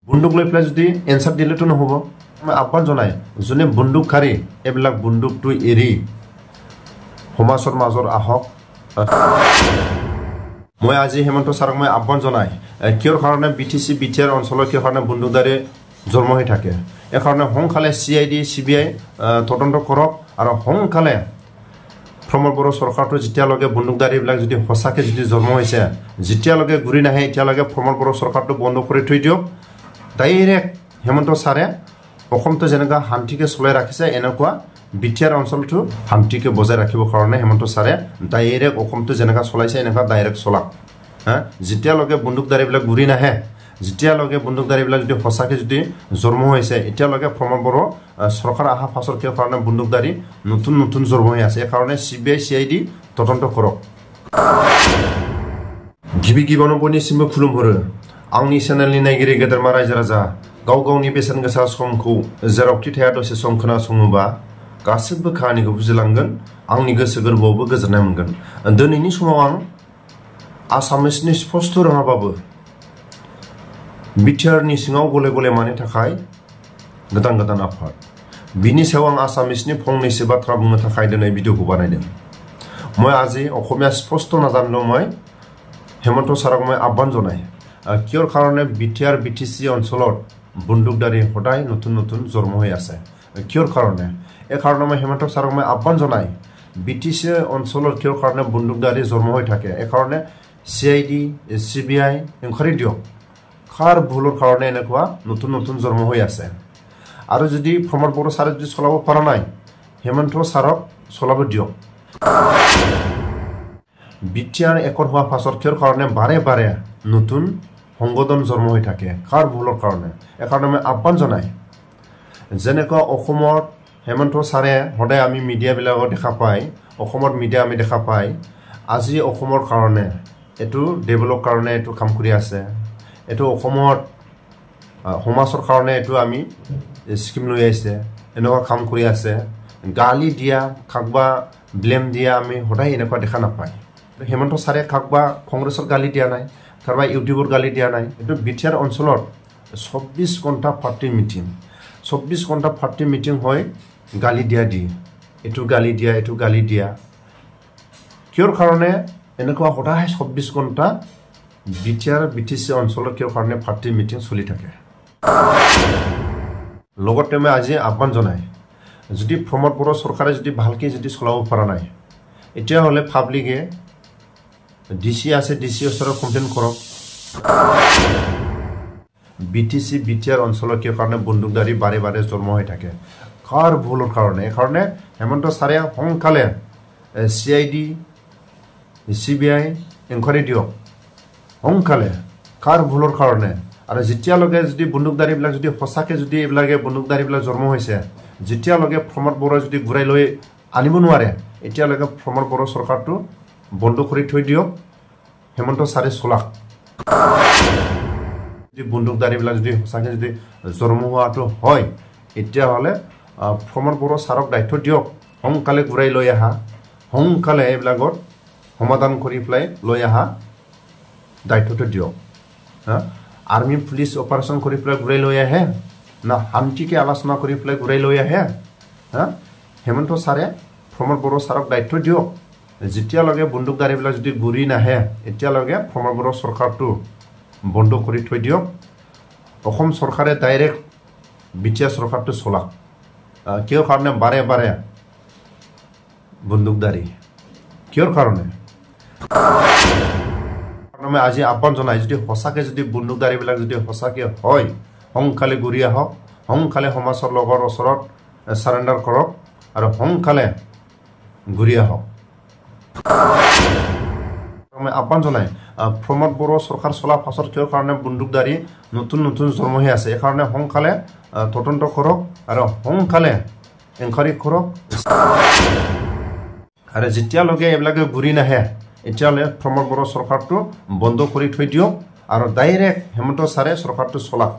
বন্দুক লৈ পেলাই যদি এনসাৰ দিলেতো নহব আহ্বান জনাই যোনে বন্দুকধাৰী এইবিলাক বন্দুকটো এৰি সমাজৰ মাজৰ আহক মই আজি হেমন্ত ছাৰক মই আহ্বান জনাই কিয়ৰ কাৰণে বিটিসি বিটিআৰ অঞ্চলৰ কিয়ৰ কাৰণে বন্দুকধাৰী জন্ম হৈ থাকে এই কাৰণে সোনকালে CID CBI তদন্ত কৰক আৰু সোনকালে প্ৰমোদ বড়ো চৰকাৰটো যেতিয়ালৈকে বন্দুকধাৰীবিলাক যদি সঁচাকে যদি জন্ম হৈছে যেতিয়ালৈকে ঘূৰি নাহে এতিয়ালৈকে প্ৰমোদ বড়ো চৰকাৰটো বন্ধ কৰি থৈ দিয়ক ডাইৰেক্ট হেমন্ত ছাৰে অসমটো যেনেকুৱা শান্তিকে চলাই ৰাখিছে এনেকুৱা বিটিআৰ অঞ্চলটো শান্তিকে বজাই ৰাখিবৰ কাৰণে হেমন্ত ছাৰে ডাইৰেক্ট অসমটো যেনেকুৱা চলাইছে এনেকুৱা ডাইৰেক্ট চলাক যেতিয়ালৈকে বন্দুকধাৰীবিলাক ঘূৰি নাহে যেতিয়ালৈকে বন্দুকধাৰীবিলাক যদি সঁচাকে যদি জন্ম হৈছে এতিয়ালৈকে প্ৰমোদ বড়ো চৰকাৰ অহা পাছৰ কিয় কাৰণে বন্দুকধাৰী নতুন নতুন জন্ম হৈ আছে এই কাৰণে CBI CID তদন্ত কৰক गिबि गिबियावनो बयनिसिमबो खुलुमहरो आंनि चेनेलनि नायगिरि गेदेरमा रायजो राजा गाव गावनि बेसेन गोसा समखौ जेरावखि थाया दसे सम खोनासङोबा गासिबो खाहानिखौ बुजिलांगोन आंनि गोसो गोरबोआवबो गोजोननाय मोनगोन दिनैनि समाव आं आसामिसनि स्पष्ट रोङाबाबो बिटिआरनि सिङाव गले गले मानि थाखाय गोदान गोदान आफाद बिनि सायाव आं आसामिसनि फंनैसो बाथ्रा बुंनो थाखाय दिनै भिडिअखौ बानायदों মই আজি অসমীয়া স্পষ্ট নাজানিলেও মই হেমন্ত ছাৰক মই আহ্বান জনাই কিয়ৰ কাৰণে বিটিআৰ বিটিসি অঞ্চলত বন্দুকধাৰী সদায় নতুন নতুন জন্ম হৈ আছে কিয়ৰ কাৰণে এই কাৰণে মই হেমন্ত ছাৰক মই আহ্বান জনাই বিটিসি অঞ্চলত কিয়ৰ কাৰণে বন্দুকধাৰী জন্ম হৈ থাকে এই কাৰণে CID CBI ইনকুৱাৰী দিয়ক কাৰ ভুলৰ কাৰণে এনেকুৱা নতুন নতুন জন্ম হৈ আছে আৰু যদি প্ৰমোদ বড়ো ছাৰে যদি চলাব পৰা নাই হেমন্ত ছাৰক চলাব দিয়ক বিটিআৰ একৰ হওয়া পাছৰ কিয়ৰ কাৰণে বাৰে বাৰে নতুন সংগঠন জন্ম হৈ থাকে কাৰ ভুলৰ কাৰণে এই কাৰণে মই আহ্বান জনাই যেনেকুৱা অসমত হেমন্ত ছাৰে সদায় আমি মিডিয়াবিলাকত দেখা পাই অসমত মিডিয়া আমি দেখা পাই আজি অসমৰ কাৰণে এটো ডেভেলপ কাৰণে এটো কাম কৰি আছে এটো অসমত সমাজৰ কাৰণে এটো আমি স্কিম লৈ আছে এনেকুৱা কাম কৰি আছে গালি দিয়া কাকবা ব্লেম দিয়া আমি সদায় এনেকুৱা দেখা নাপাই হেমন্ত ছাৰে কাকবা কংগ্ৰেছৰ গালি দিয়া নাই কাৰবা ইউটিউবৰ গালি দিয়া নাই এটো বিটিআৰ অঞ্চলত 24 ঘণ্টা পাৰ্টি মিটিং 24 ঘণ্টা পাৰ্টি মিটিং হয় গালি দিয়া দি এটো গালি দিয়া কিয়ৰ কাৰণে এনেকুৱা সদায় 24 ঘণ্টা বিটিআৰ বিটিসি অঞ্চলত কিয়ৰ কাৰণে পাৰ্টি মিটিং চলি থাকে লগতে মই আজি আহ্বান জনাই যদি প্ৰমোদ বড়ো চৰকাৰে যদি ভালকৈ যদি চলাব পৰা নাই এতিয়া হলে পাব্লিকে ডিসি আছে ডিসি ওচৰত কমপ্লেইন কৰক বিটিসি বিটিআৰ অঞ্চলৰ কিয় কাৰণে বন্দুকধাৰী বাৰে বাৰে জন্ম হৈ থাকে কাৰ ভুলৰ কাৰণে এই কাৰণে হেমন্ত ছাৰে সোনকালে CID CBI ইনকুৱাৰী দিয়ক সোনকালে কাৰ ভুলৰ কাৰণে আৰু যেতিয়ালৈকে যদি বন্দুকধাৰীবিলাক যদি সঁচাকে যদি এইবিলাকে বন্দুকধাৰীবিলাক জন্ম হৈছে যেতিয়ালৈকে প্ৰমোদ বড়ো যদি ঘূৰাই লৈ আনিব নোৱাৰে এতিয়ালৈকে প্ৰমোদ বড়ো চৰকাৰটো বন্ধ কৰি থৈ দিয়ক হেমন্ত ছাৰে চলাক যদি বন্দুকধাৰীবিলাক যদি সঁচাকে যদি জন্ম হোৱাটো হয় এতিয়া হলে প্ৰমোদ বড়ো ছাৰক দায়িত্ব দিয়ক সোনকালে ঘূৰাই লৈ আহা সোনকালে এইবিলাকৰ সমাধান কৰি পেলাই লৈ আহা দায়িত্বটো দিয়ক আৰ্মি পুলিচ অপাৰেশ্যন কৰি পেলাই ঘূৰাই লৈ আহে না শান্তিকে আলোচনা কৰি পেলাই ঘূৰাই লৈ আহে হেমন্ত ছাৰে প্ৰমোদ বড়ো ছাৰক দায়িত্ব দিয়ক যেতিয়ালৈকে বন্দুকধাৰীবিলাক যদি ঘূৰি নাহে এতিয়ালৈকে প্ৰমোদ বড়ো চৰকাৰটো বন্ধ কৰি থৈ দিয়ক অসম চৰকাৰে ডাইৰেক্ট বিটিআৰ চৰকাৰটো চলাক কিয়ৰ কাৰণে বাৰে বাৰে বন্দুকধাৰী কিয়ৰ কাৰণে মই আজি আহ্বান জনাই যদি সঁচাকে যদি বন্দুকধাৰীবিলাক যদি সঁচাকে হয় সোনকালে ঘূৰি আহক সোনকালে সমাজৰ লগৰ ওচৰত সাৰেণ্ডাৰ কৰক আৰু সোনকালে ঘূৰি আহক মই আহ্বান জনাই প্ৰমোদ বড়ো চৰকাৰ চলা পাছৰ কিয়ৰ কাৰণে বন্দুকধাৰী নতুন নতুন জন্ম হৈ আছে এই কাৰণে সোনকালে তদন্ত কৰক আৰু সোনকালে ইনকুৱাৰী কৰক আৰু যেতিয়ালৈকে এইবিলাকে ঘূৰি নাহে এতিয়ালে প্ৰমোদ বড়ো চৰকাৰটো বন্ধ কৰি থৈ দিয়ক আৰু ডাইৰেক্ট হেমন্ত ছাৰে চৰকাৰটো চলাক